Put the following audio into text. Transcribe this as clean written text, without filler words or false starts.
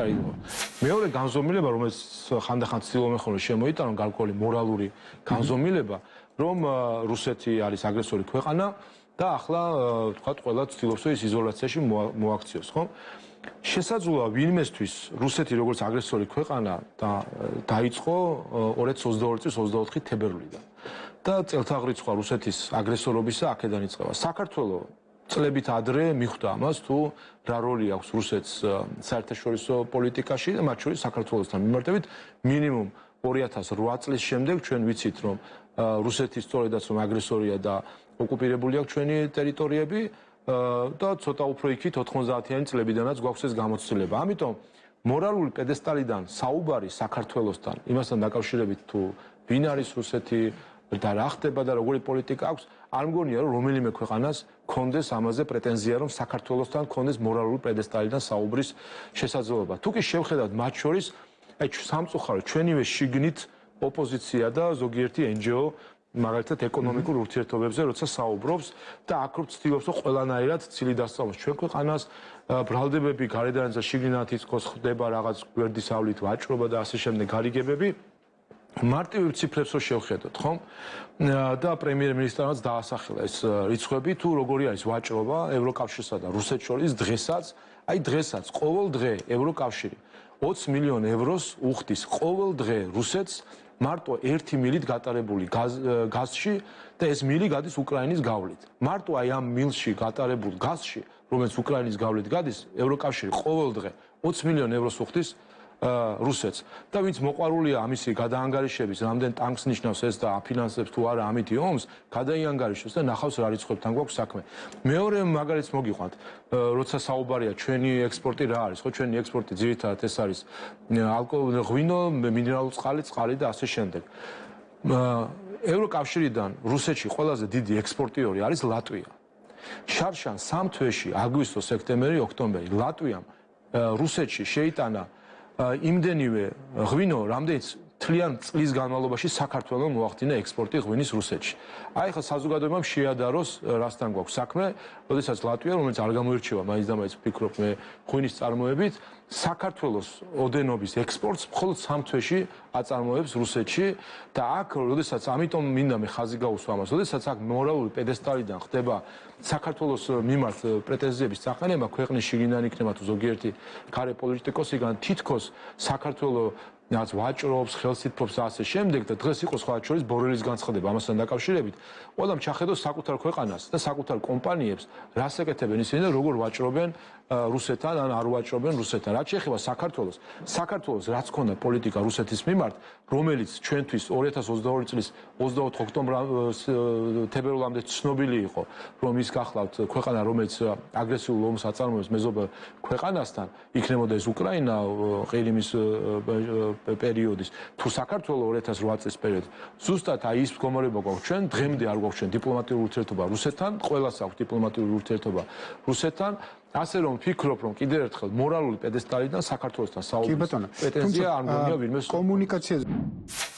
არ იყო. მეორე განზომილება, რომელიც ხანდახან ცდილობენ ხოლმე შემოიტანონ გარკვეული მორალური განზომილება, რომ რუსეთი არის აგრესორი ქვეყანა და ახლა თქვათ ყველა ცდილობს ის იზოლაციაში მოაქციოს, ხო? შესაძლოა ვინმესთვის რუსეთი როგორც აგრესორი ქვეყანა დაიწყო 2022 წლის 24 თებერვლიდან და წელთაღრიცხვა რუსეთის აგრესორობისა აქედან იწყება. საქართველოს წლებით ადრე მიხვდა ამას თუ რა როლი აქვს რუსეთს საერთაშორისო პოლიტიკაში და მათ შორის საქართველოსთან მიმართებით მინიმუმ 2008 წლის შემდეგ ჩვენ ვიცით რომ რუსეთი სწორედაც რომ აგრესორია და ოკუპირებული აქვს ჩვენი ტერიტორიები და ცოტა უფრო იქით 90-იანი წლებიდანაც გვაქვს ეს გამოცდილება. ამიტომ მორალური პედესტალიდან საუბარი საქართველოსთან იმასთან დაკავშირებით თუ ვინ არის რუსეთი და რა ხდება და როგორი პოლიტიკა აქვს არ მგონია რომ რომელიმე ქვეყანას კონდეს ამაზე პრეტენზია რომ საქართველოსთან კონდეს მორალური პედესტალიდან საუბრის შესაძლებლობა. თუ კი შევხედავთ მათ შორის აი სამწუხაროდ ჩვენივე შიგნით ოპოზიცია და ზოგიერთი NGO მაგალითად ეკონომიკურ ურთიერთობებზე როცა საუბრობს და აქ რომ ცდილობს რომ ყველანაირად ცილი დასწავლოს ჩვენ ქვეყანას ბრალდებები გარედან და შიგნით იწკოს ხდება რაღაც გვერდისავლით ვაჭრობა და ასე შემდეგ გარიგებები მარტივ ციფრებს რო შევხედოთ, ხო? და პრემიერ-მინისტრმა დაასახელა ეს რიცხვები თუ როგორი არის ვაჭრობა ევროკავშირსა და რუსეთს შორის დღესაც, აი დღესაც ყოველ დღე ევროკავშირი 20 მილიონ ევროს უხდის ყოველ დღე რუსეთს მარტო 1 მილით გატარებული გაზში და ეს მილი გადის უკრაინის გავლით. მარტო აი ამ მილში გატარებულ გაზში, რომელიც უკრაინის გავლით გადის, ევროკავშირი ყოველ დღე 20 მილიონ ევროს უხდის რუსეთს და ვინც მოყვარულია ამისი გადაანგარიშების, რამდენ ტანკს ნიშნავს ეს და აფინანსებს თუ არა ამითი ომს, გადაიანგარიშოს და ნახავს რა რიცხვებთან გვაქვს საქმე. მეორე მაგალითს მოგიყვანთ, როცა საუბარია ჩვენი ექსპორტი რა არის, ხო, ჩვენი ექსპორტი ძირითადად ეს არის ალკოჰოლი, ღვინო, მინერალური წყალი და ასე შემდეგ. ევროკავშირიდან რუსეთში ყველაზე დიდი ექსპორტიორი არის ლატვია. შარშან 3 თვეში, აგვისტო, სექტემბერი, ოქტომბერი, ლატვიამ რუსეთში შეიტანა იმდენივე ღვინო, რამდენიც თლიან წლის განმავლობაში საქართველოს მოახდინა ექსპორტი ღვინის რუსეთში. აი ხა საზოგადოებამ შეადაროს რასთან გვაქვს საქმე, როდესაც ლატვია, რომელიც არ გამოირჩევა მაინც და მაინც ვფიქრობ მე ღვინის წარმოებით, საქართველოს ოდენობის ექსპორტს მხოლოდ 3 თვეში აწარმოებს რუსეთში და აქ როდესაც ამიტომ მინდა მე ხაზი გაუსვა ამას, როდესაც აქ მორალური პედესტალიდან ხდება საქართველოს მიმართ პრეტენზიების წაყენება ქვეყნის შიგნიდან იქნება თუ ზოგიერთი გარე პოლიტიკოსიდან თითქოს საქართველოს რაც ვაჭრობს, ხელს ითფობს და ასე შემდეგ და დღეს იყოს სხვა შორის ბორელის განცხადება ამასთან დაკავშირებით, ყველამ ჩახედოს საკუთარ ქვეყანას და საკუთარ კომპანიებს, რას ეკეთებენ ისინი და როგორ ვაჭრობენ რუსეთთან ან არ ვაჭრობენ რუსეთთან. რაც შეეხება საქართველოს რაც ქონდა პოლიტიკა რუსეთის მიმართ, რომელიც ჩვენთვის 2022 წლის 24 თებერვლამდე ცნობილი იყო, რომ ის გახლავთ ქვეყანა, რომელიც აგრესიულ ომს აწარმოებს მეზობელ ქვეყანასთან, იქნებოდა ეს უკრაინა ყირიმის პერიოდის თუ საქართველოს 2008 წლის პერიოდი. ზუსტად აი ის მდგომარეობა გვაქვს ჩვენ, დღემდე არ გვაქვს ჩვენ დიპლომატიური ურთიერთობა რუსეთთან, ყველას აქვს დიპლომატიური ურთიერთობა რუსეთთან. ასე რომ ვფიქრობ, რომ კიდევ ერთხელ მორალური პედესტალიდან საქართველოსთან საუბრის პრეტენზია არ მგონია ვინმე კომუნიკაციაზე